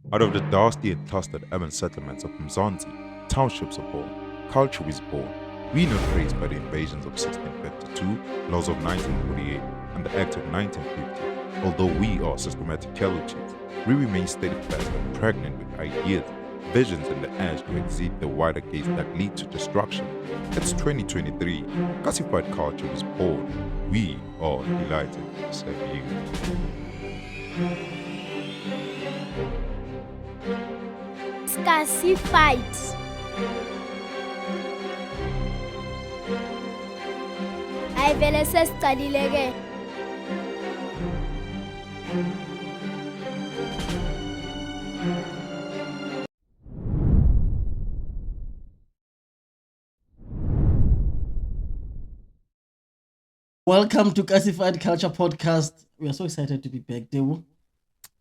Out of the dusty and clustered urban settlements of Mzansi, townships are born, culture is born. We not raised by the invasions of 1652, laws of 1948, and the Act of 1950. Although we are systematic casualties, we remain steadfast and pregnant with ideas, visions, and the urge to exceed the wider gates that lead to destruction. It's 2023. Classified culture is born. We are delighted to serve you. Scasified. Ayivele sesicalile ke. Welcome to Classified Culture Podcast. We are so excited to be back, Dewo.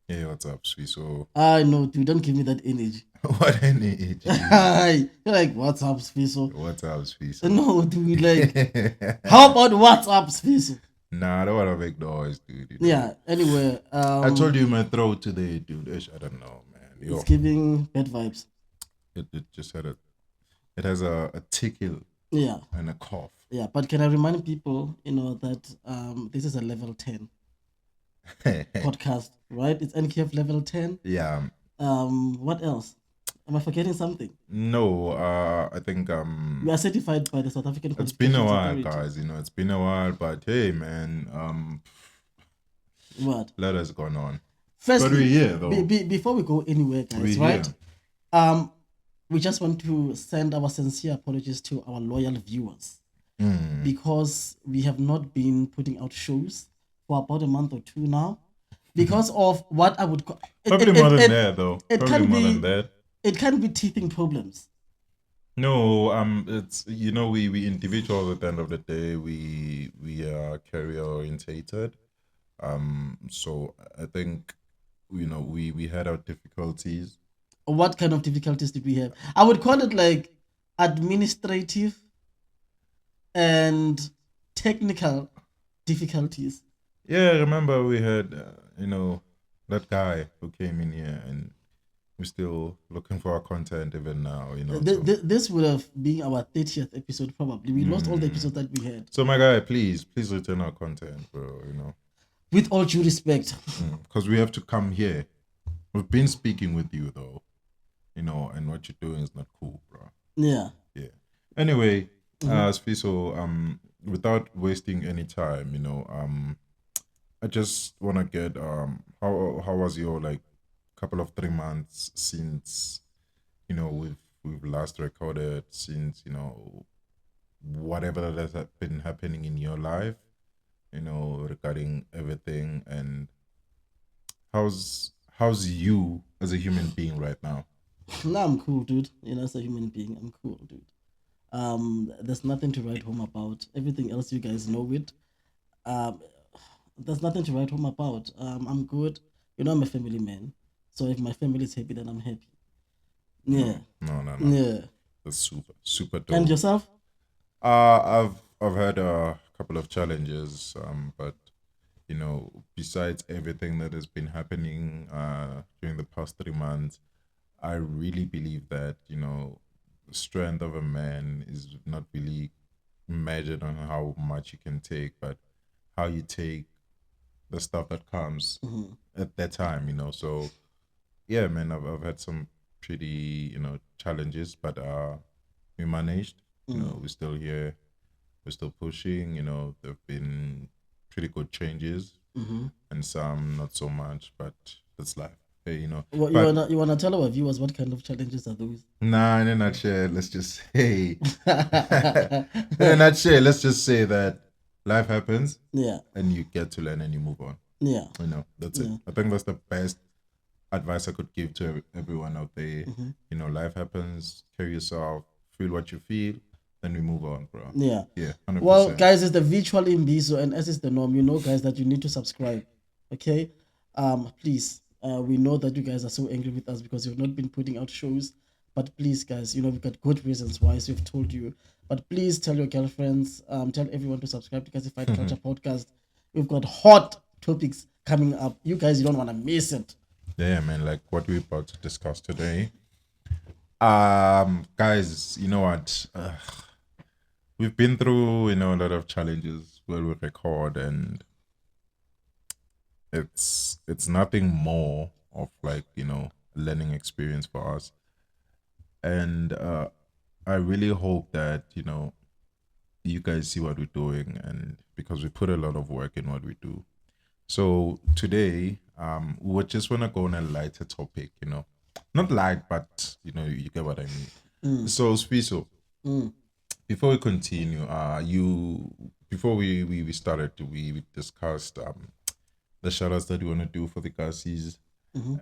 Hey, what's up, Swiso? I know, dude, don't give me that energy. What energy? Hi. You're like, what's up, Sfiso? What's up, Swiso? No, dude, like, how about what's up, Sfiso? Nah, I don't want to make noise, dude. Yeah, anyway. I told you my throat today, dude. I don't know, man. It's giving bad vibes. It just had it has a tickle and a cough. Yeah, but can I remind people, that this is a level 10 podcast, right? It's NKF level 10. Yeah. What else? Am I forgetting something? No, I think we are certified by the South African. It's been a while, Authority. guys. It's been a while, but hey, man. What? Let us go on. First, but we're here though. Before we go anywhere, guys, we're right? Here. We just want to send our sincere apologies to our loyal viewers because we have not been putting out shows for about a month or two now because of what I would call probably more than that though. Probably more than that. It can be teething problems. No, it's we individuals at the end of the day. We are career orientated. So I think we had our difficulties. What kind of difficulties did we have? I would call it like administrative and technical difficulties. Yeah, I remember we had that guy who came in here and we're still looking for our content even now, This would have been our 30th episode probably. We lost all the episodes that we had. So my guy, please return our content, bro, With all due respect. Because we have to come here. We've been speaking with you though, and what you're doing is not cool, bro. Yeah. Yeah. Anyway, Sfiso, without wasting any time, I just wanna get how was your couple of 3 months since we've last recorded, since whatever that has been happening in your life, regarding everything, and how's you as a human being right now? No, I'm cool, dude. As a human being, I'm cool, dude. There's nothing to write home about. Everything else you guys know it. There's nothing to write home about. I'm good. I'm a family man. So if my family is happy, then I'm happy. Yeah. No. Yeah. That's super dope. And yourself? I've had a couple of challenges, but besides everything that has been happening during the past 3 months, I really believe that the strength of a man is not really measured on how much you can take, but how you take the stuff that comes at that time. So yeah, man, I've had some pretty challenges, but we managed. We're still here, we're still pushing. There've been pretty good changes, and some not so much, but that's life. Hey, you wanna tell our viewers what kind of challenges are those? Nah, in a nutshell, let's just say let's just say that life happens. Yeah. And you get to learn and you move on. Yeah. That's it. I think that's the best advice I could give to everyone out there. Life happens, carry yourself, feel what you feel, then we move on, bro. Yeah. Yeah, 100%. Well, guys, it's the virtual Imbizo, and as is the norm, guys, that you need to subscribe. Okay? Please. We know that you guys are so angry with us because you've not been putting out shows. But please, guys, we've got good reasons why, so we've told you. But please tell your girlfriends, tell everyone to subscribe to Classified Culture Podcast. We've got hot topics coming up. You guys, you don't want to miss it. Yeah, man, like what we're about to discuss today. Guys, you know what? We've been through, a lot of challenges where we record, and it's nothing more of like, learning experience for us. And I really hope that, you guys see what we're doing, and because we put a lot of work in what we do. So today, we just want to go on a lighter topic, not light, but you get what I mean. So, Spiso, before we continue, you before we started, we discussed the shout outs that we want to do for the Gassies,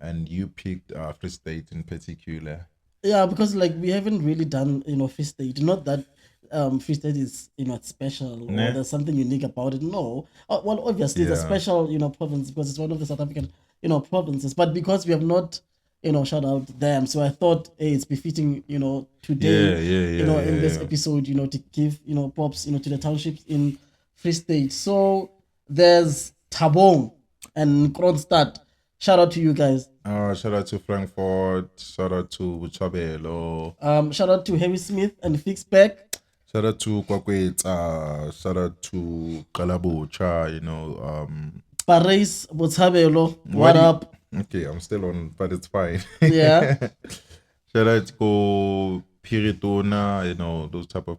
and you picked Free State in particular. Yeah, because like we haven't really done Free State. Not that Free State is it's special or Nah. there's something unique about it. No, well obviously it's a Yeah. special province because it's one of the South African provinces. But because we have not shout out them, so I thought hey, it's befitting today Yeah, in this yeah. episode to give props to the townships in Free State. So there's Tabong and Kronstadt. Shout out to you guys. Shout out to Frankfurt. Shout out to Buchabelo. Shout out to Harry Smith and Fixback. Shout out to Kwaito. Shout out to Kalabucha. Paris Botshabelo. Why What do you- up? Okay, I'm still on, but it's fine. Yeah. Shout out to Piritona. Those type of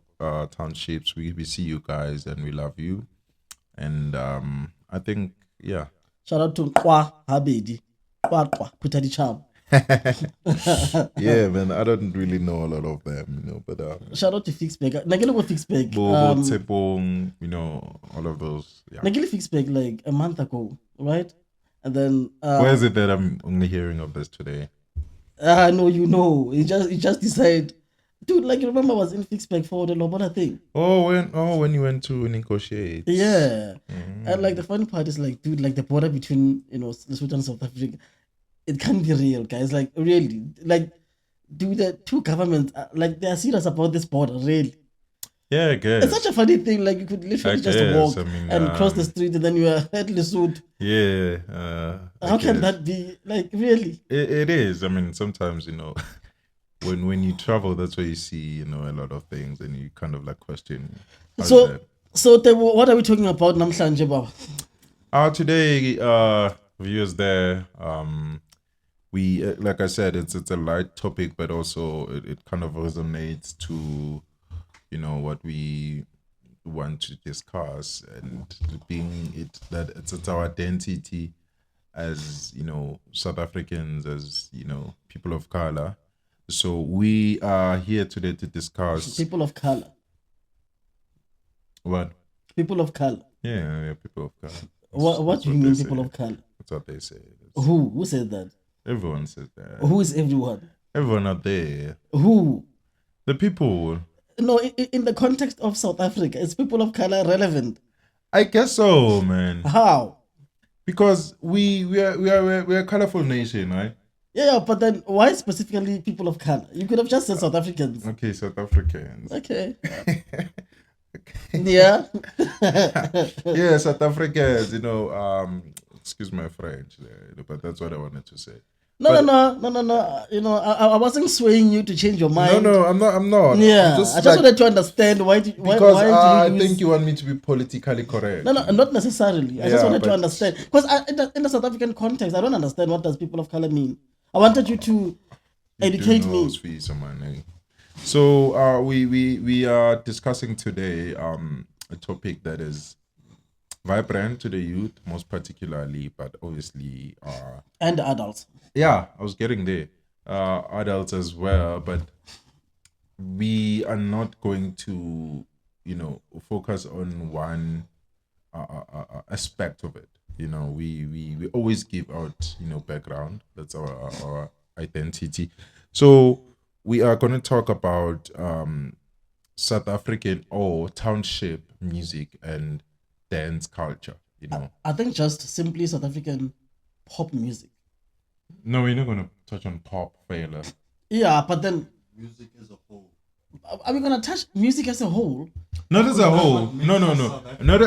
townships. We see you guys and we love you. And I think Shout out to Kwa Habedi. Kwa Putadi Cham. yeah, man. I don't really know a lot of them, but Shout out to Fixback. Nagele go Fixback. Bobo, Tsepong, all of those. Yeah. Nagele Fixback like a month ago, right? And then Where is it that I'm only hearing of this today? no, He just decided. Dude, like you remember I was in Fixback for the Lobola thing. When you went to negotiate. Yeah. And like the funny part is like, dude, like the border between Lesotho and South Africa, it can't be real, guys. Like really, like do the two governments like they are serious about this border, really? Yeah, I guess. It's such a funny thing. Like you could literally just guess, walk I mean, and cross the street, and then you are at Lesotho. Yeah. How can that be? Like really? It is. I mean, sometimes when you travel, that's where you see a lot of things, and you kind of like question. how is that? So Tebo, what are we talking about, Namhlanje Baba? Today, viewers there, we like I said, it's a light topic, but also it kind of resonates to what we want to discuss, and being that it's our identity as South Africans, as people of color. So we are here today to discuss People of color. what. People of color. Yeah, people of color. What do you mean, people of color? That's what they say. Who said that? Everyone says that. Who is everyone? Everyone out there. Who? The people. No, in the context of South Africa, is people of color relevant? I guess so, man. How? Because we're a colorful nation, right? Yeah, but then why specifically people of color? You could have just said South Africans. Okay, South Africans. Okay. Yeah. Yeah, South Africans, excuse my French there, but that's what I wanted to say. No. I wasn't swaying you to change your mind. No, I'm not. Yeah, I'm I just wanted to understand why do I you use... think you want me to be politically correct. No, not necessarily. I just wanted to but- understand because in the South African context, I don't understand what does people of color mean. I wanted you to educate me. So we are discussing today a topic that is vibrant to the youth, most particularly, but obviously And adults. I was getting there, adults as well, but we are not going to focus on one aspect of it. We always give out background. That's our identity. So we are going to talk about South African or township music and dance culture. I think just simply South African pop music. No, we're not going to touch on pop, Kwela. Yeah, but then Music as a whole. are we gonna touch music as a whole? Not as a whole. No.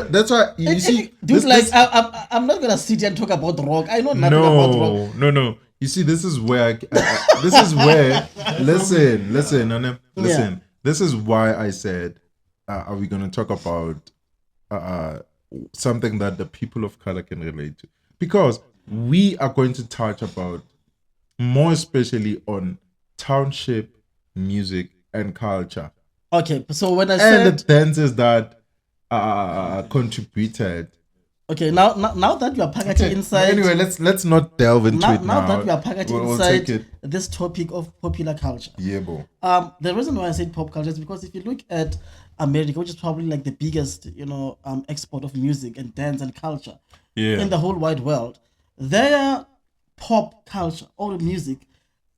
That's why you see. Dude, I'm not gonna sit here and talk about rock. I know nothing about rock. No. You see, this is where this is where listen, Nana, listen. This is why I said, are we going to talk about something that the people of color can relate to? Because we are going to touch about more especially on township music and culture Okay, so when I and the said dances that contributed. okay, now that you are packaging Okay, inside. anyway, let's not delve into it now. Now that we are packaging We'll inside take it. this topic of popular culture. Yeah, bro. The reason why I said pop culture is because if you look at America, which is probably like the biggest, export of music and dance and culture in the whole wide world, their pop culture or music,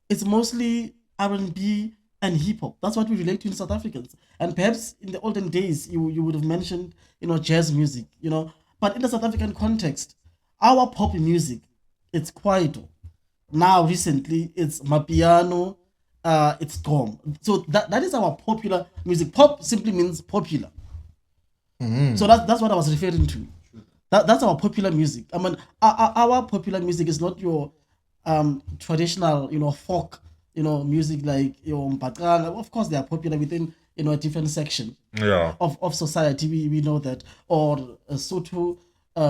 it's mostly R&B and hip hop. That's what we relate to in South Africans. And perhaps in the olden days, you would have mentioned, jazz music, But in the South African context, our pop music, it's Kwaito. Now, recently, it's Mapiano, it's Gxom. So that is our popular music. Pop simply means popular. So that's what I was referring to. That's our popular music. I mean, our popular music is not your traditional, folk, music like your Mpatanga. Of course, they are popular within, a different section of society. We know that. Or Soto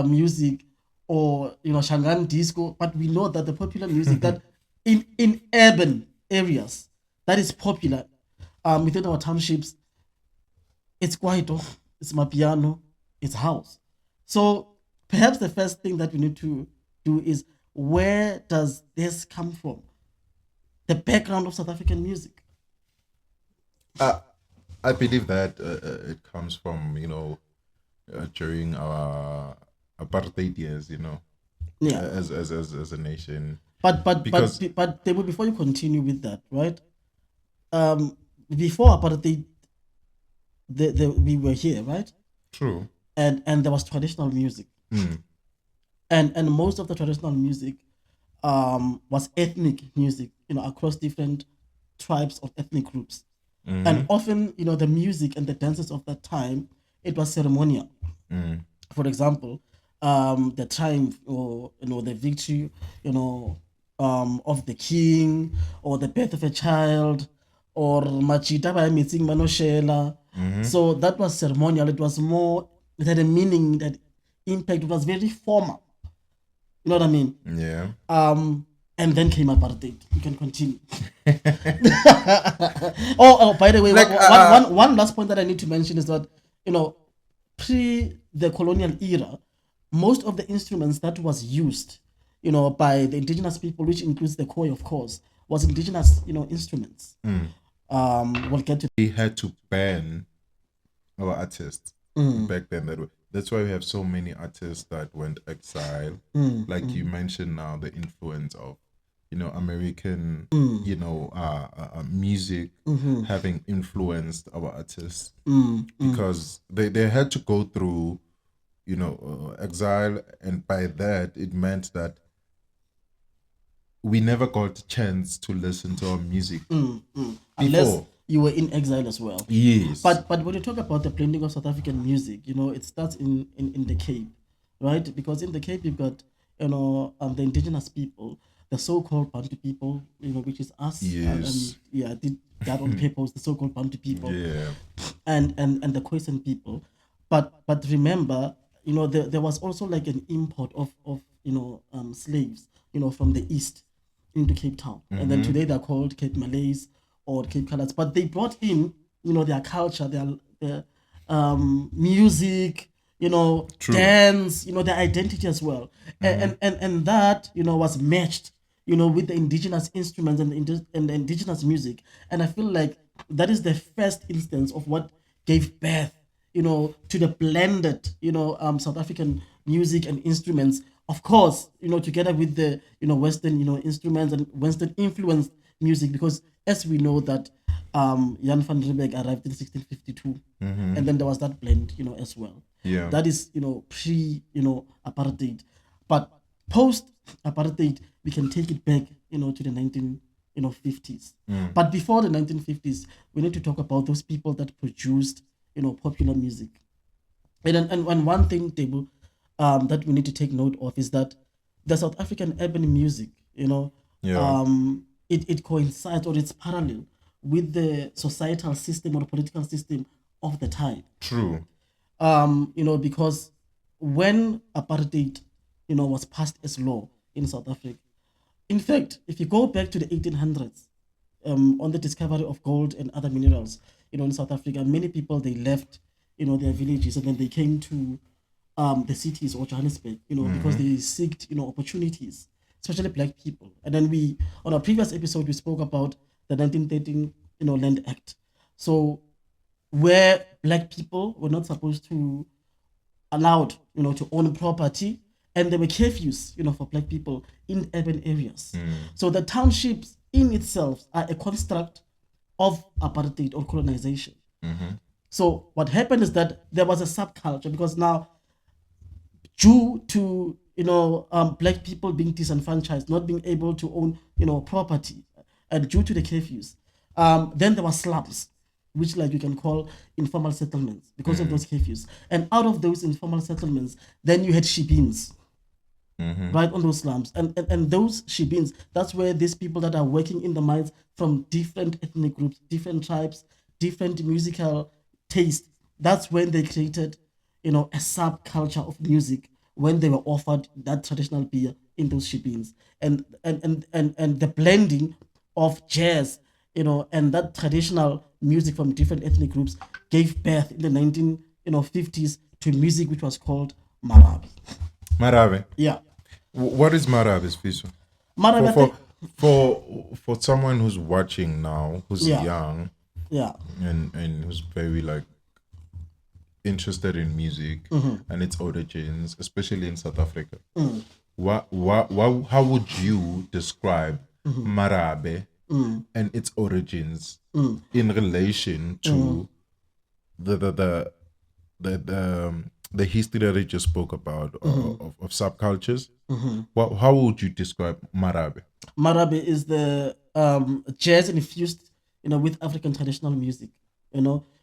music, or Shangan disco, but we know that the popular music that in urban areas that is popular within our townships, it's Kwaito, it's Mapiano, it's house. So perhaps the first thing that we need to do is, where does this come from? The background of South African music. I believe that it comes from during our apartheid years, Yeah. as a nation. Because before you continue with that, right? Before apartheid, we were here, right? True. And there was traditional music, and most of the traditional music was ethnic music, across different tribes or ethnic groups. And often, the music and the dances of that time, it was ceremonial. For example, the triumph, or the victory, of the king, or the birth of a child, or Machita by meeting Manoshela. So that was ceremonial. It was more, it had a meaning, that impact. It was very formal. You know what I mean? Yeah. And then came apartheid. You can continue. Oh, by the way, one last point that I need to mention is that, pre the colonial era, most of the instruments that was used, by the indigenous people, which includes the Khoi, of course, was indigenous, instruments. We'll get to. We had to ban our artists back then. That's why we have so many artists that went exile. Like you mentioned now, the influence of American music having influenced our artists because they had to go through exile, and by that it meant that we never got a chance to listen to our music Unless you were in exile as well. Yes. But when you talk about the blending of South African music, it starts in the Cape, right? Because in the Cape you've got the indigenous people, the so-called Bantu people, which is us. Yes. And did that on purpose, the so-called Bantu people. Yeah. And the Khoisan people. But remember, there was also like an import of slaves, from the east into Cape Town. And then today they're called Cape Malays or Cape Colours. But they brought in, their culture, their music, dance, their identity as well. And that, was matched, with the indigenous instruments and the indigenous music. And I feel like that is the first instance of what gave birth, to the blended, South African music and instruments. Of course, together with the, Western, instruments and Western influenced music, because as we know that Jan van Riebeeck arrived in 1652, and then there was that blend, as well. Yeah. That is, pre, apartheid. But post apartheid, we can take it back, to the 1950s. But before the 1950s, we need to talk about those people that produced, popular music. And one thing, that we need to take note of is that the South African urban music, Yeah. It coincides or it's parallel with the societal system or political system of the time. True. Because when apartheid, was passed as law in South Africa, in fact, if you go back to the 1800s, on the discovery of gold and other minerals, in South Africa, many people they left, their villages and then they came to the cities or Johannesburg, because they seeked, opportunities, especially black people. And then on our previous episode, we spoke about the 1913, Land Act. So where black people were not supposed to allowed, to own property, and there were curfews, for black people in urban areas. So the townships in itself are a construct of apartheid or colonization. So what happened is that there was a subculture because now, due to black people being disenfranchised, not being able to own property, and due to the curfews, then there were slums, which like you can call informal settlements because of those curfews. And out of those informal settlements, then you had shebeens, right, on those slums. And those shebeens, that's where these people that are working in the mines from different ethnic groups, different tribes, different musical taste, that's when they created, a subculture of music when they were offered that traditional beer in those shebeens. And the blending of jazz, and that traditional music from different ethnic groups gave birth in the 1950s to music which was called Marabi. Marabi. Yeah. What is Marabi, Fiso? Marabi, For someone who's watching now, who's young, yeah, and who's very like interested in music and its origins, especially in South Africa. How would you describe Marabe and its origins in relation to the history that you just spoke about of subcultures? How would you describe Marabe? Marabi is the jazz infused, with African traditional music,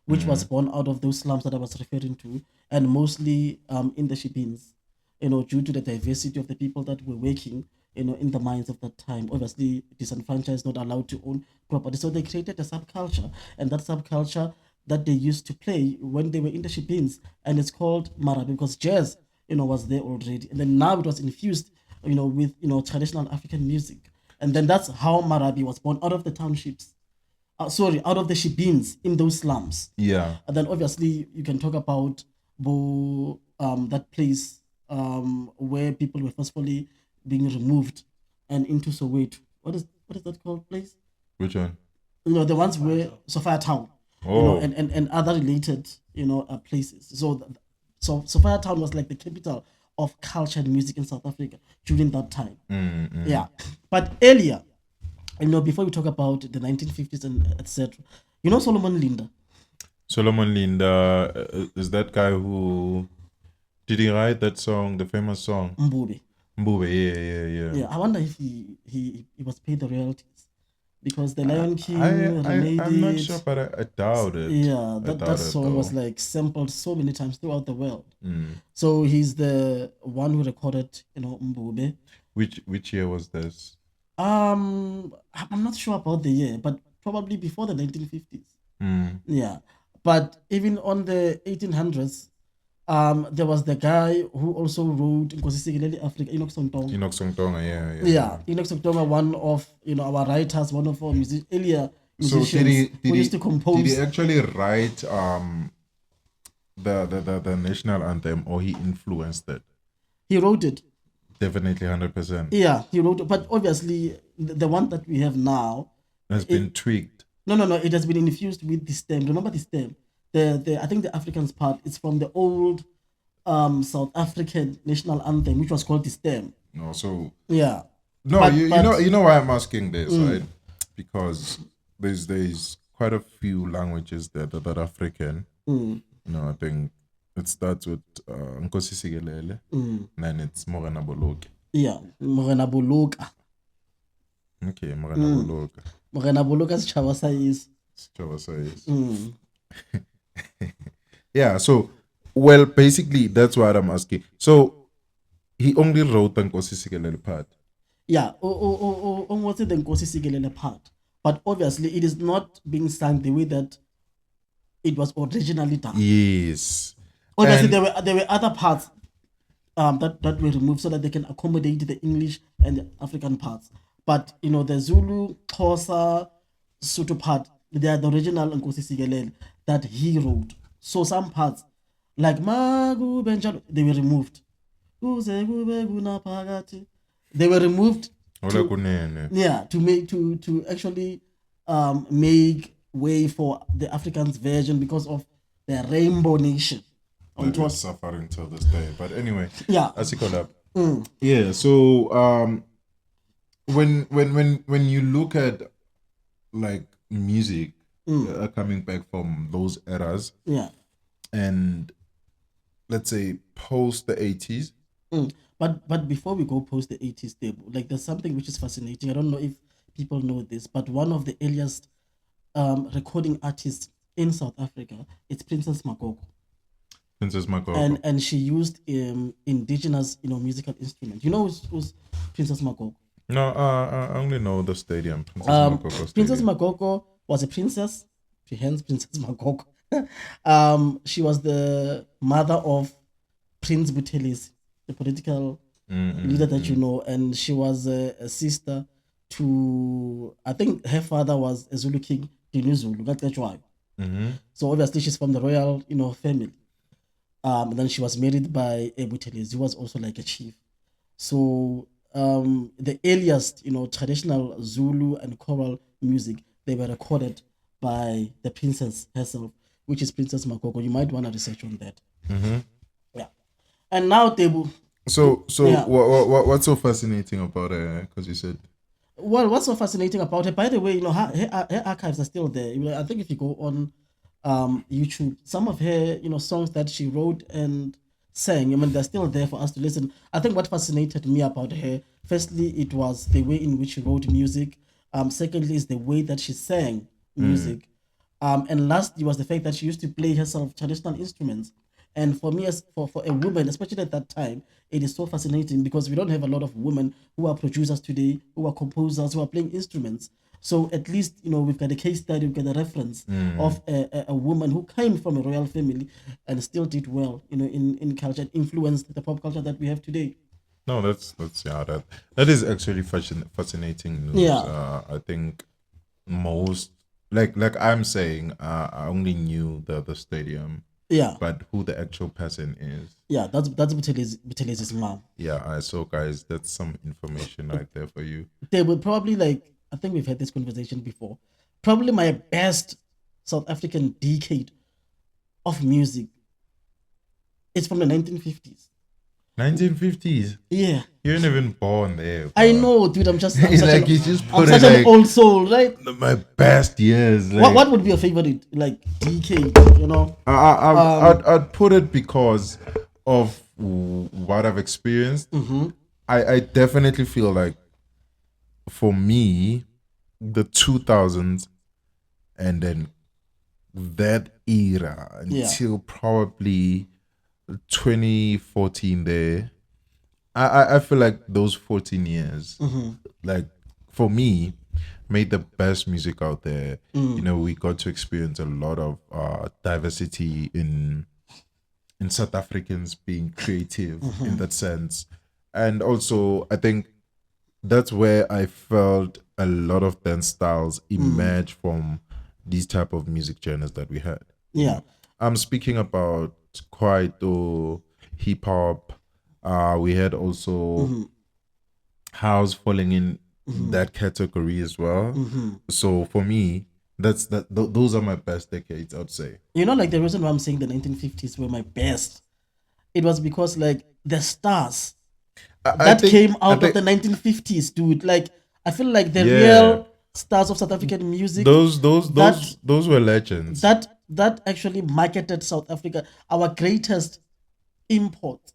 which was born out of those slums that I was referring to, and mostly in the shebeens, due to the diversity of the people that were working, in the mines of that time. Obviously, disenfranchised, not allowed to own property. So they created a subculture, and that subculture that they used to play when they were in the shebeens, and it's called Marabi because jazz, was there already. And then now it was infused, with, traditional African music. And then that's how Marabi was born out of the townships. Out of the shebeens in those slums. Yeah. And then obviously you can talk about that place where people were forcefully being removed and into Soweto. What is that called place? Which one? The ones where Sophiatown. And other related, places. So Sophiatown was like the capital of culture and music in South Africa during that time. Yeah. But earlier, before we talk about the 1950s and etc., Solomon Linda. Solomon Linda is that guy who did he write that song, the famous song? Mbube, yeah. Yeah, I wonder if he was paid the royalties because the Lion King I'm not sure, but I doubt it. Yeah, that song was like sampled so many times throughout the world. So he's the one who recorded, Mbube. Which year was this? I'm not sure about the year, but probably before the 1950s. Yeah, but even on the 1800s, there was the guy who also wrote Nkosisikeleli Africa, Enoch Sontonga, yeah. Enoch Sontonga, one of our writers, one of our earlier musicians so who used to compose. Did he actually write the national anthem, or he influenced it? He wrote it. Definitely 100%. Yeah, he wrote it, but obviously the one that we have now has been tweaked. No, it has been infused with the stem. Remember the stem? I think the Afrikaans part is from the old South African national anthem, which was called the stem. No, so yeah. No, you know why I'm asking this, right? Because there's quite a few languages that are African. I think it starts with Nkosisikelele, and then it's Morena Boloka. Yeah, Morena Boloka. Okay, Morena Boloka. Morena Boloka is Chavasa is. Yeah, so, well, basically, that's what I'm asking. So, he only wrote the Nkosisikelele part. Yeah, or what's it the Nkosi Sikelele part? But obviously, it is not being sung the way that it was originally done. Yes. Obviously, And there were other parts that were removed so that they can accommodate the English and the African parts. But the Zulu, Xhosa, Sotho part, they are the original Nkosi Sikelele that he wrote. So some parts, like Magu Benjalo, they were removed. They were removed Ola to kunene. to actually make way for the Africans version because of the Rainbow Nation. That is suffering till this day. But anyway, Yeah. as you call up. Yeah, so when you look at like music coming back from those eras, Yeah. and let's say post the 80s. But before we go post the 80s table, like there's something which is fascinating. I don't know if people know this, but one of the earliest recording artists in South Africa, it's Princess Makoko. Princess Makoko. And she used indigenous musical instruments. You know who's Princess Makoko? No, I only know the stadium. Princess Makoko was a princess, hence Princess Makoko. She was the mother of Prince Buthelezi, the political leader that you know, and she was a sister to, I think her father was a Zulu king, Dinu Zulu. That's why. So obviously she's from the royal, family. Then she was married by a Buthelezi, who was also like a chief. So the earliest, traditional Zulu and choral music, they were recorded by the princess herself, which is Princess Makoko. You might want to research on that. Yeah. And now Tebu. So Yeah. what's so fascinating about her? Because you said. Well, what's so fascinating about her? By the way, her archives are still there. I think if you go on YouTube, some of her songs that she wrote and sang, they're still there for us to listen. I think what fascinated me about her, firstly, it was the way in which she wrote music. Secondly, is the way that she sang music. And lastly was the fact that she used to play herself traditional instruments. And for me, as for a woman, especially at that time, it is so fascinating because we don't have a lot of women who are producers today, who are composers, who are playing instruments. So at least, we've got a case study, we've got a reference of a woman who came from a royal family and still did well, in culture and influenced the pop culture that we have today. No, that's that is actually fascinating news. Yeah. I think most like I'm saying, I only knew the stadium. Yeah. But who the actual person is. Yeah, that's Buthelez's mom. Yeah, so guys, that's some information right there for you. They would probably I think we've had this conversation before. Probably my best South African decade of music. It's from the 1950s. 1950s? Yeah. You weren't even born there. Bro. I know, dude. I'm such an old soul, right? My best years. What would be your favorite decade? I'd put it because of what I've experienced. I definitely feel like for me, the 2000s and then that era until probably 2014 there, I feel like those 14 years, like for me, made the best music out there. We got to experience a lot of diversity in South Africans being creative in that sense. And also, I think that's where I felt a lot of dance styles emerge from these type of music genres that we had. Yeah. I'm speaking about Kwaito, hip hop. We had also house falling in that category as well. So for me, those are my best decades, I'd say. The reason why I'm saying the 1950s were my best, it was because the stars came out of the 1950s, dude. I feel like the real stars of South African music. Those were legends. That actually marketed South Africa, our greatest exports,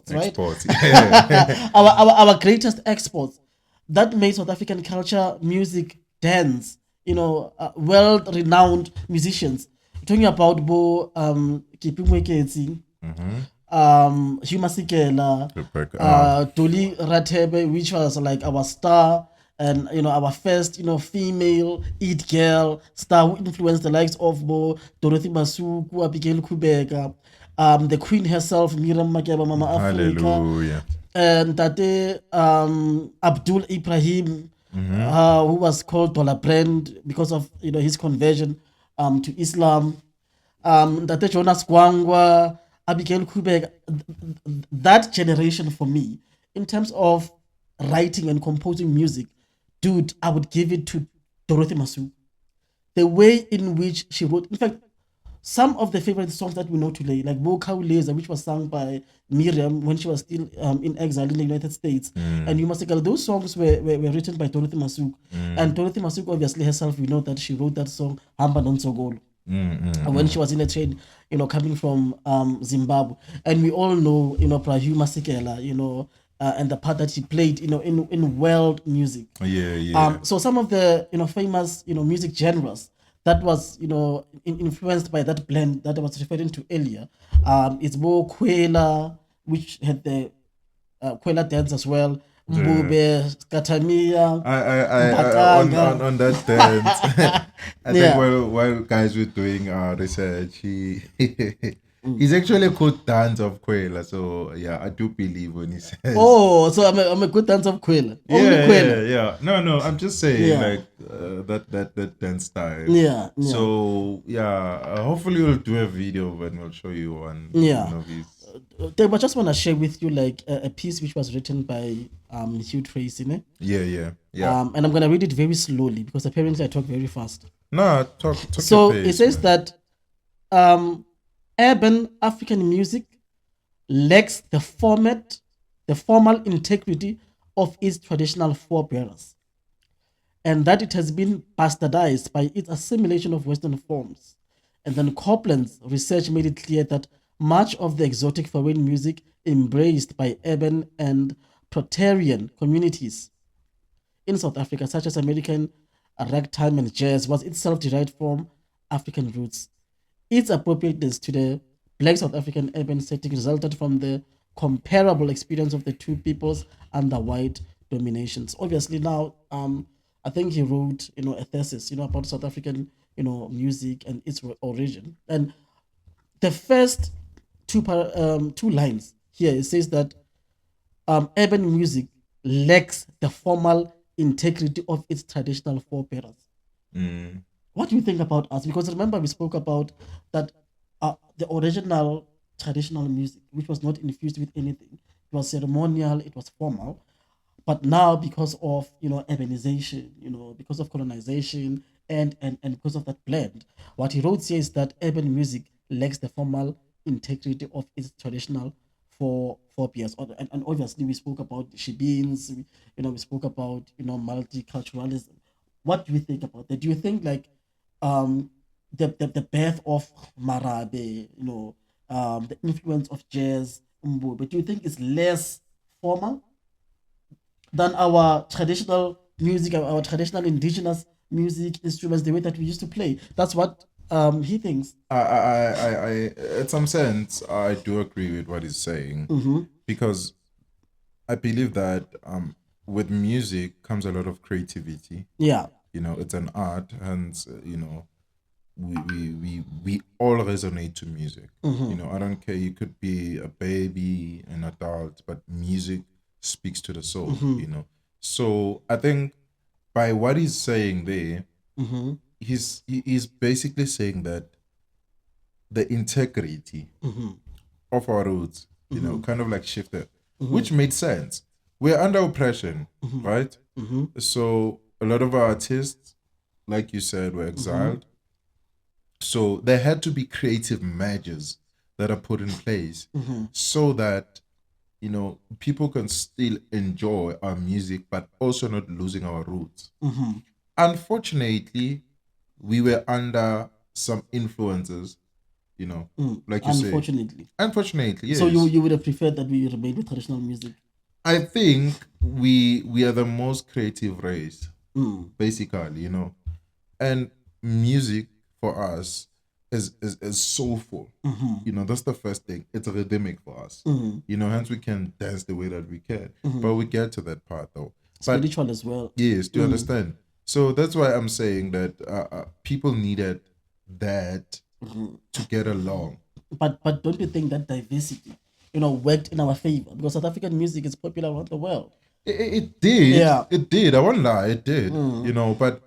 right? Exports. Yeah. our greatest exports. That made South African culture, music, dance, world-renowned musicians. Talking about Bo Kipimwe Ketsi, Hugh Masekela, Rebecca, Dolly Ratebe, which was like our star and our first female it girl star who influenced the likes of Dorothy Masuku, Abigail Kubeka, the queen herself, Mirriam Makeba, Mama Africa, hallelujah. and Tate Abdul Ibrahim, who was called Dollar Brand because of his conversion to Islam. Tate Jonas Gwangwa, Abigail Kubek, that generation for me, in terms of writing and composing music, dude, I would give it to Dorothy Masu. The way in which she wrote, in fact, some of the favorite songs that we know today, like Boka Uleza, which was sung by Mirriam when she was still in exile in the United States. And you must think those songs were written by Dorothy Masuk. And Dorothy Masuk, obviously herself, we know that she wrote that song, Hamba Non Sogolo. When she was in a train, coming from Zimbabwe. And we all know, Hugh Masekela, and the part that he played, in world music. Yeah. So some of the, famous, music genres that was, influenced by that blend that I was referring to earlier. It's more Kwela, which had the Kwela dance as well. Mbube, Skatamia, On that dance, I think while guys were doing research, he's actually a good dancer of Kwela. So yeah, I do believe when he says. Oh, so I'm a good dancer of Kwela. Only Kwela. Yeah. No, I'm just saying Yeah. that dance style. Yeah. So yeah, hopefully we'll do a video and we'll show you one. Yeah. One of these. I just want to share with you like a piece which was written by Hugh Tracy. Ne? Yeah. And I'm gonna read it very slowly because apparently I talk very fast. No, talk So your pace, it says man. that urban African music lacks the formal integrity of its traditional forebearers, and that it has been bastardized by its assimilation of Western forms. And then Copland's research made it clear that much of the exotic foreign music embraced by urban and proletarian communities in South Africa, such as American ragtime and jazz, was itself derived from African roots. Its appropriateness to the Black South African urban setting resulted from the comparable experience of the two peoples under white dominations. Obviously, now, I think he wrote, a thesis, about South African, music and its origin. And the first two lines here, it says that urban music lacks the formal integrity of its traditional forebearers. What do you think about us? Because remember, we spoke about that the original traditional music, which was not infused with anything, it was ceremonial, it was formal. But now, because of urbanization, because of colonization, and because of that blend, what he wrote says that urban music lacks the formal integrity of its traditional forebears. And obviously, we spoke about shebeens, we spoke about multiculturalism. What do you think about that? Do you think like the birth of Marabi, the influence of jazz, but do you think it's less formal than our traditional music, our traditional indigenous music instruments, the way that we used to play? That's what he thinks. In some sense, I do agree with what he's saying because I believe that with music comes a lot of creativity. Yeah. It's an art, and we all resonate to music. I don't care. You could be a baby, an adult, but music speaks to the soul. So I think by what he's saying there, he's basically saying that the integrity of our roots, kind of like shifted, which made sense. We're under oppression, right? So a lot of our artists, like you said, were exiled. So there had to be creative measures that are put in place so that people can still enjoy our music, but also not losing our roots. Unfortunately, we were under some influences, like you say. Unfortunately, yes. So you would have preferred that we remain with traditional music? I think we are the most creative race, basically, and music for us is soulful. You know, that's the first thing. It's rhythmic for us. Mm-hmm. You know, hence we can dance the way that we can. But we get to that part though. But Spiritual as well. yes, do you understand? So that's why I'm saying that people needed that to get along. But don't you think that diversity, worked in our favor? Because South African music is popular around the world. It did. Yeah. It did. I won't lie. It did. You know, but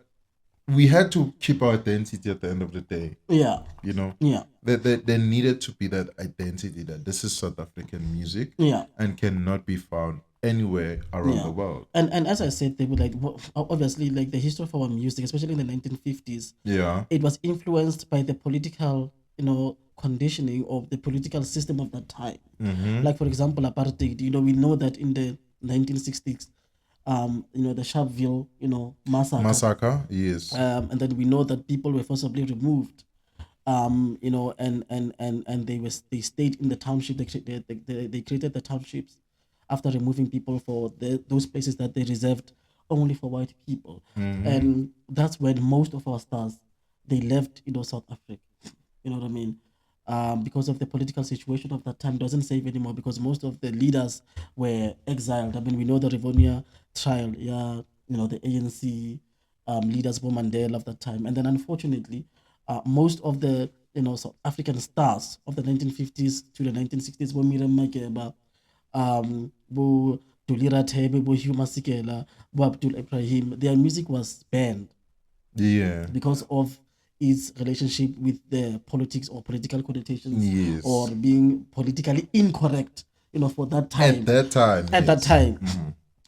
we had to keep our identity at the end of the day. Yeah. You know? Yeah. There needed to be that identity that this is South African music Yeah. and cannot be found anywhere around the world. And as I said, they would obviously like the history of our music, especially in the 1950s. Yeah. It was influenced by the political, conditioning of the political system of that time. Like for example, apartheid. We know that in the 1960s, the Sharpeville, massacre. Massacre, yes. And then we know that people were forcibly removed. And they stayed in the township. They created the townships after removing people for those places that they reserved only for white people. And that's when most of our stars, they left, South Africa. You know what I mean? Because of the political situation of that time, doesn't save anymore because most of the leaders were exiled. I mean, we know the Rivonia trial, the ANC leaders for Mandela of that time. And then unfortunately, most of the South African stars of the 1950s to the 1960s were Mirriam Makeba, Bo Dulira Tebe, Bo Hugh Masekela, Bo Abdul Ibrahim. Their music was banned. Yeah. Because of its relationship with the politics or political connotations, yes, or being politically incorrect, for that time. At that time. At that time.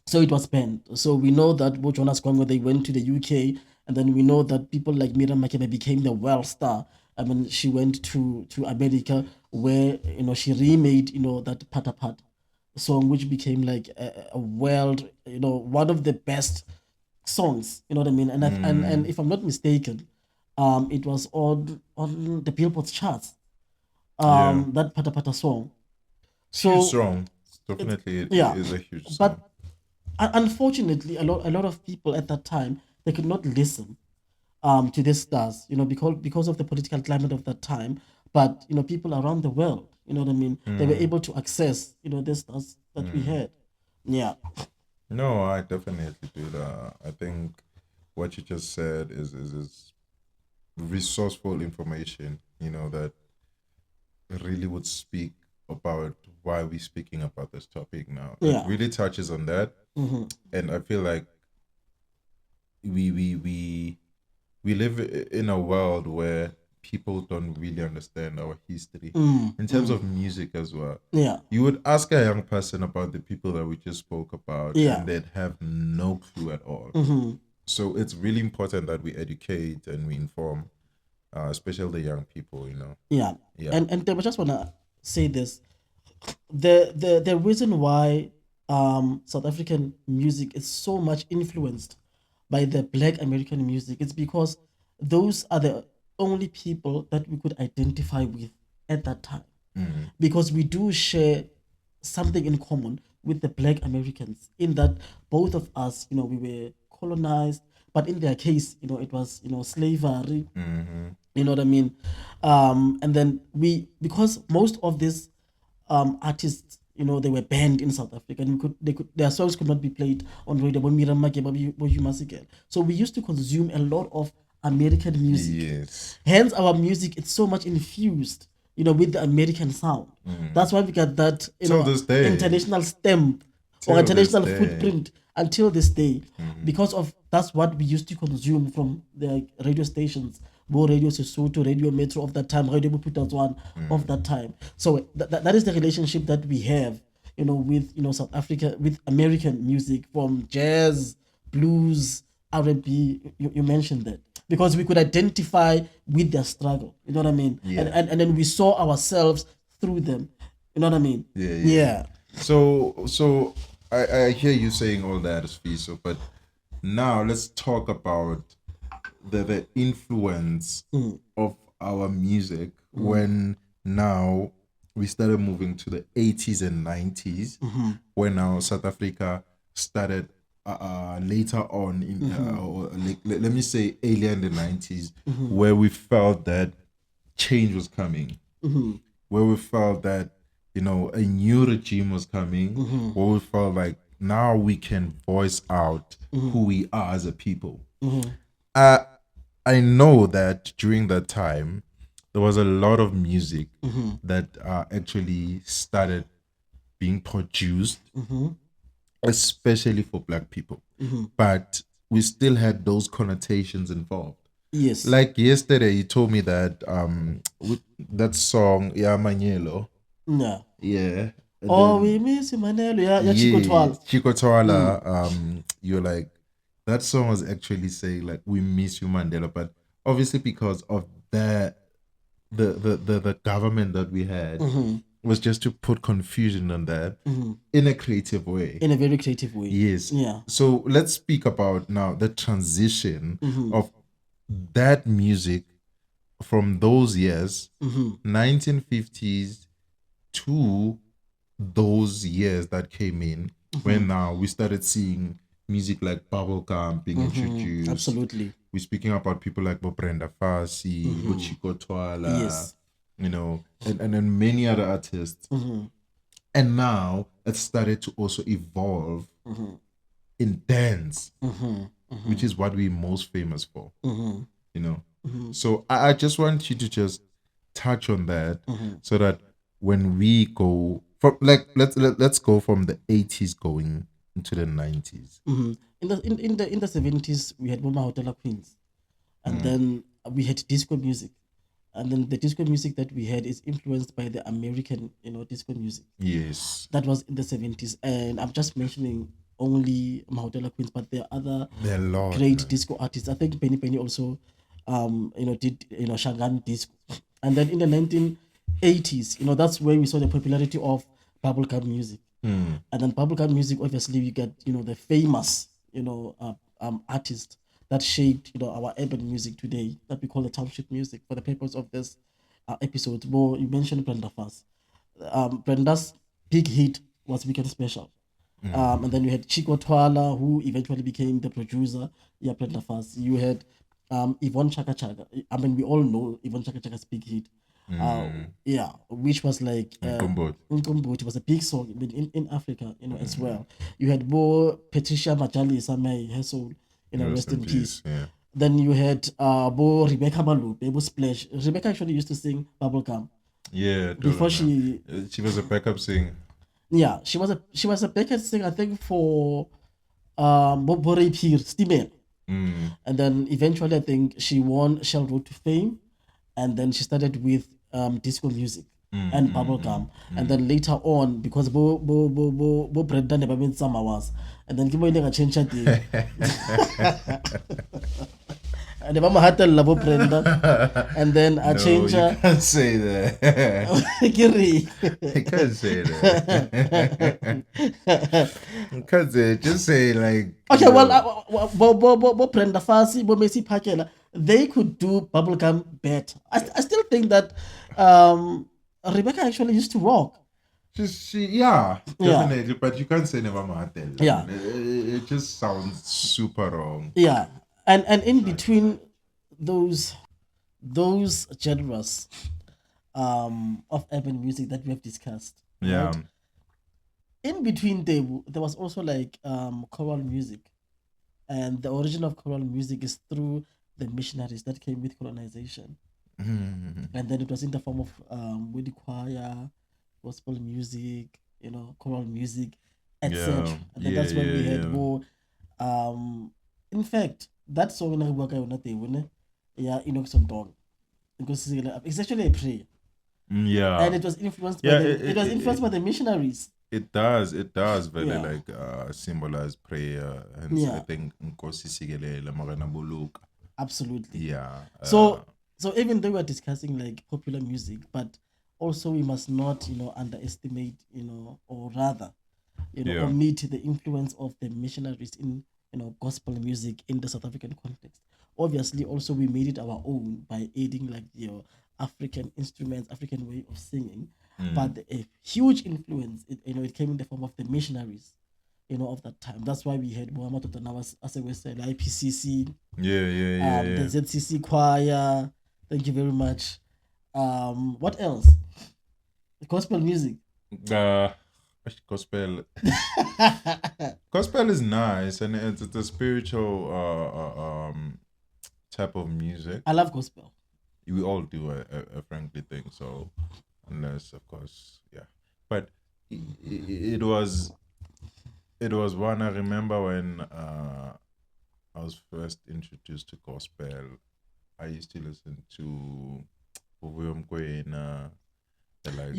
So it was banned. So we know that Bo Jonas Kwango, they went to the UK, and then we know that people like Mirriam Makeba became the world star. I mean, she went to America where, she remade, that Pata Pat song, which became like a world, one of the best songs, you know what I mean? And and if I'm not mistaken, it was on the Billboard charts. That Pata Pata song. So huge song. Definitely, it is a huge song. But unfortunately, a lot of people at that time, they could not listen to these stars, because of the political climate of that time. But people around the world, you know what I mean, they were able to access, these stars that we had. Yeah. No, I definitely do that. I think what you just said is resourceful information, that really would speak about why we're speaking about this topic now. Yeah. It really touches on that. And I feel like we live in a world where people don't really understand our history in terms of music as well. Yeah. You would ask a young person about the people that we just spoke about, Yeah. and they'd have no clue at all. So it's really important that we educate and we inform, especially the young people, Yeah. Yeah. And I just wanna say this. The reason why South African music is so much influenced by the Black American music, it's because those are the only people that we could identify with at that time. Because we do share something in common with the Black Americans, in that both of us, we were colonized, but in their case, it was, slavery. You know what I mean? And then because most of these artists, they were banned in South Africa, and their songs could not be played on radio. Mirriam Makeba, Hugh Masekela. So we used to consume a lot of American music. Yes. Hence, our music is so much infused, with the American sound. That's why we got that, Till this day. international stamp or Till international this day. footprint until this day, because of that's what we used to consume from the radio stations. Bo Radio Sesotho, Radio Metro of that time, Radio Buputazwan of that time. So that is the relationship that we have, with South Africa, with American music, from jazz, blues, R&B. You mentioned that because we could identify with their struggle. You know what I mean? Yeah. And then we saw ourselves through them. You know what I mean? Yeah. So I hear you saying all that, Sfiso, but now let's talk about the influence of our music when now we started moving to the 80s and 90s, when now South Africa started later on in or let me say earlier in the 90s, where we felt that change was coming, where we felt that, you know, a new regime was coming, where we felt like now we can voice out who we are as a people. I I know that during that time there was a lot of music that actually started being produced, especially for black people. But we still had those connotations involved. Yes. Like yesterday, you told me that with that song, Yeah Manyelo, Yeah. yeah. And Oh, then, we miss Manelo. Yeah, Chico Twal. Chico Twala, you're like, that song was actually saying like we miss you Mandela, but obviously because of the government that we had was just to put confusion on that in a creative way. In a very creative way. Yes. Yeah. So let's speak about now the transition of that music from those years, 1950s, to those years that came in when now we started seeing music like Bubblegum being introduced. Absolutely. We're speaking about people like Brenda Fassie, Chico Twala, Yes. you know, and then many other artists. And now it started to also evolve in dance, which is what we're most famous for, you know. So I just want you to just touch on that so that when we go from like let's go from the 80s going into the 90s. In the 70s, we had Mama Hotela Queens, and then we had disco music, and then the disco music that we had is influenced by the American, disco music. Yes. That was in the 70s, and I'm just mentioning only Mahotela Queens, but there are other There are a lot, great man. disco artists. I think Penny Penny also, did Shangan disco, and then in the 1980s, that's where we saw the popularity of bubblegum music, and then bubblegum music, obviously, we get the famous artist that shaped our urban music today that we call the township music for the purpose of this episode. Well, you mentioned Brenda Fassie. Brenda's big hit was Weekend Special. And then you had Chico Twala, who eventually became the producer. Yeah, Brenda Fassie. You had Yvonne Chaka Chaka. I mean, we all know Yvonne Chaka Chaka's big hit. Yeah, which was like Nkumbut. It was a big song in Africa, as well. You had Bo Patricia Majali Samei, her soul, rest in peace. Yeah. Then you had Bo Rebecca Malu, Bo Splash. Rebecca actually used to sing Bubblegum. Yeah. Before she was a backup singer. Yeah, she was a backup singer, I think, for Bore Pir Steamer. And then eventually I think she won Shell Road to Fame, and then she started with disco music and bubblegum. And then later on, because Bo Brenda never been some hours, and then Kibo Ilenga change her. And the mama had to love Brenda, and then I change her. You can't say that. Kiri. You can't say that. You can't say it. Just say like. Okay, well, Bo Brenda Fassie, Bo Messi Pakela, they could do bubblegum better. I still think that Rebecca actually used to rock. Yeah, definitely. But you can't say never Mahatel. Yeah. It just sounds super wrong. Yeah, and in between those genres of urban music that we have discussed. Yeah. Right? In between there was also like choral music, and the origin of choral music is through the missionaries that came with colonization, and then it was in the form of wedding choir, gospel music, choral music, etc. Yeah. And then that's when we had more. In fact, that song in Gxom, because it's actually a prayer. Yeah. And it was influenced by by the missionaries. It does very like symbolize prayer, and I think Nkosi Sikelele Marana Buluka. Absolutely. Yeah. So even though we're discussing like popular music, but also we must not underestimate or rather omit the influence of the missionaries in gospel music in the South African context. Obviously, also we made it our own by adding like African instruments, African way of singing. But a huge influence, it came in the form of the missionaries, of that time. That's why we had Muhammad Totanawas as a Western IPCC, the ZCC choir. Thank you very much. What else? Gospel music. Gospel. Gospel is nice, and it's a spiritual type of music. I love gospel. We all do, I frankly think so, unless of course, yeah. But it was one. I remember when I was first introduced to gospel. I used to listen to Mirriam Makeba, the likes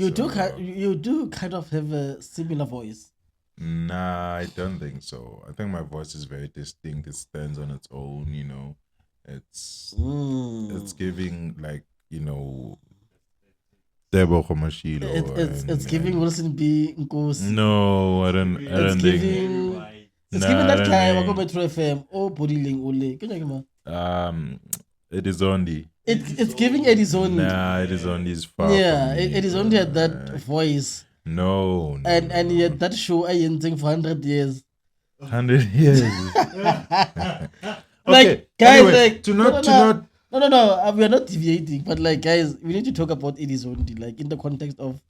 You do kind of have a similar voice. Nah, I don't think so. I think my voice is very distinct. It stands on its own, you know. It's giving like, you know, Debo Komashilo. It's giving Wilson B. Nkosi. No, I don't think. It's giving that guy Wako Metro FM. Oh, Bodiling Ole. Can you it is only. It's giving Eddie Zondi. Nah, it is only is far. Yeah, from me, it is only at that voice. No. And yet that show I ending for 100 years. 100 years. Like, Okay, guys, anyway, like to not no, we are not deviating, but like, guys, we need to talk about Eddie Zondi, like in the context of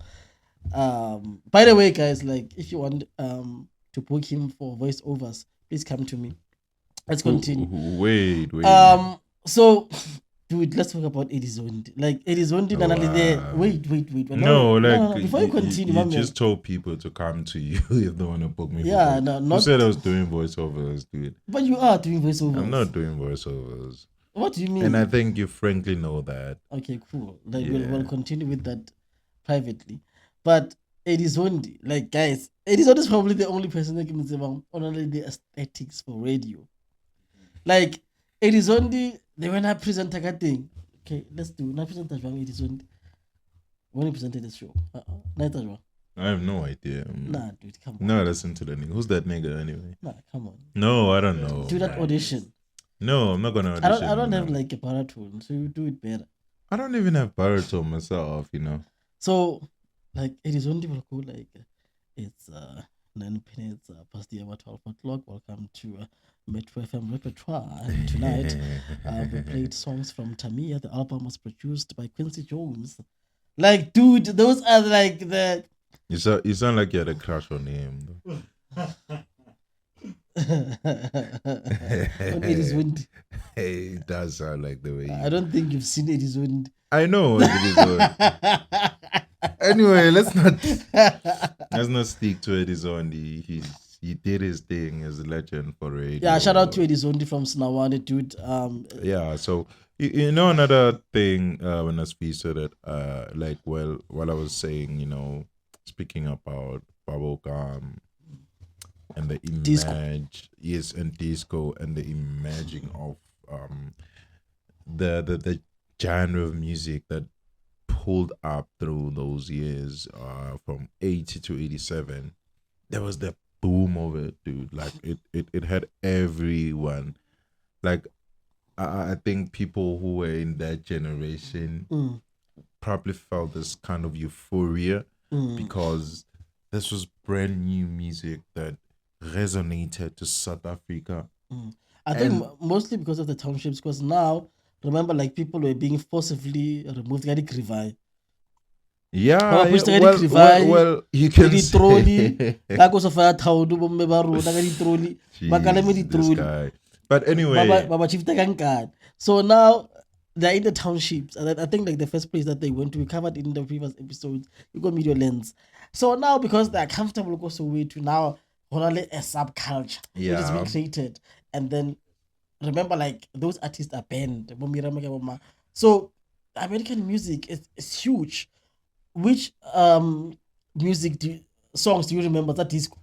by the way, guys, like if you want to book him for voiceovers, please come to me. Let's continue. Wait. So dude, let's talk about Eddie Zondi. Like Eddie Zondi, wait. No, no, before you continue, you just told people to come to you if they want to book me. Yeah, no, not. You said I was doing voiceovers, dude. But you are doing voiceovers. I'm not doing voiceovers. What do you mean? And I think you frankly know that. Okay, cool. Like Yeah. we'll continue with that privately. But Eddie Zondi, like guys, Eddie Zondi is probably the only person that can say about only the aesthetics for radio. Like Eddie Zondi, they when I present a thing. Okay, let's do. Now present Eddie Zondi. When he presented the show, night as well. I have no idea. Nah, dude, come on. No, listen to the nigga. Who's that nigga anyway? Nah, come on. No, I don't know. Do that audition. No, I'm not gonna audition. I don't no. have like a baritone, so you do it better. I don't even have baritone myself, you know. So, like, it is only will go like it's 9 minutes past the hour 12 o'clock. Welcome to Metro FM Repertoire. And tonight, we played songs from Tamia. The album was produced by Quincy Jones. Like, dude, those are like the. You sound like you had a crush on him. On Eddie's Wind. Hey, it does sound like the way. I don't think you've seen Eddie's Wind. I know. Anyway, let's not stick to Eddie Zondi. He did his thing as a legend for radio. Yeah, shout out to Eddie Zondi from Snawane, dude. Yeah, so you know another thing when I said it, like while I was saying, you know, speaking about bubblegum and the image, and disco and the imaging of the genre of music that pulled up through those years from 80 to 87. There was the boom of it, dude. Like it had everyone. Like I think people who were in that generation probably felt this kind of euphoria because this was brand new music that resonated to South Africa. I think mostly because of the townships, because now, remember, like people were being forcibly removed. Yeah, well, you can say. This guy. But anyway, so now they're in the townships, and I think like the first place that they went to, we covered in the previous episodes, you got Media Lens. So now because they're comfortable also way to now only a subculture which is being created, and then remember like those artists are banned. So American music is huge. Which songs do you remember that disco?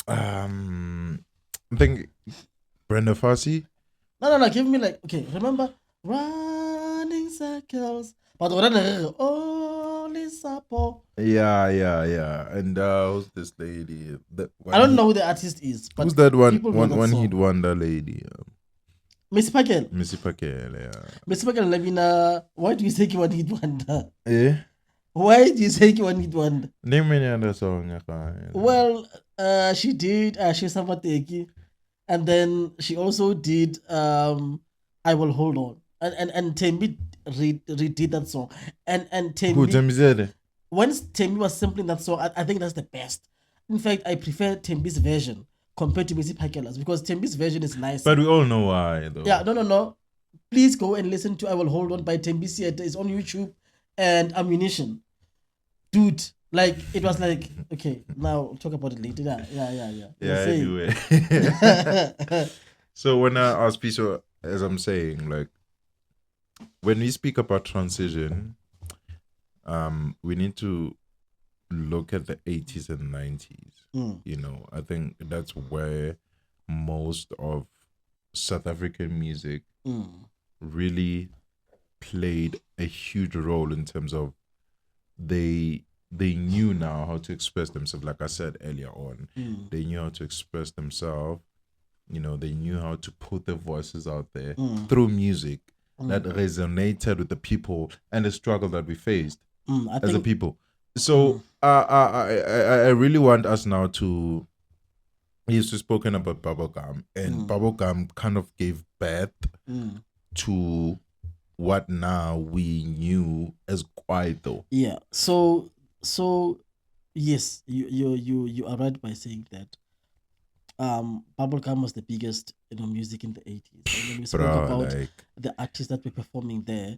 I think Brenda Fassie. No, give me like, okay, remember running circles, but only support. Yeah, and who's this lady? I don't know who the artist is, but who's that one hit wonder lady? Missy Pakel, yeah. Missy Pakel, Lavina. Why do you say one hit wonder? Yeah. Why do you say one hit wonder? Name any other song. Well, she did She's Samateki, and then she also did I Will Hold On, and Tembi redid that song, and Who Tembi, Temizede? once Tembi was sampling that song, I think that's the best. In fact, I prefer Tembi's version compared to Missy Pakela's because Tembi's version is nice. But we all know why, though. Yeah, no. Please go and listen to I Will Hold On by Tembi Theater. It's on YouTube and Ammunition. Dude, like, it was like, okay, now we'll talk about it later. Yeah. Anyway. So when I ask people, as I'm saying, like, when we speak about transition, we need to look at the 80s and 90s. You know, I think that's where most of South African music really played a huge role in terms of they knew now how to express themselves. Like I said earlier on, they knew how to express themselves. You know, they knew how to put their voices out there through music that resonated with the people and the struggle that we faced as a people. So I really want us now to. He's spoken about Bubblegum, and Bubblegum kind of gave birth to what now we knew as Kwaito. Yeah. So yes, you are right by saying that. Bubblegum was the biggest music in the 80s, and then we spoke Bro, about like, the artists that were performing there.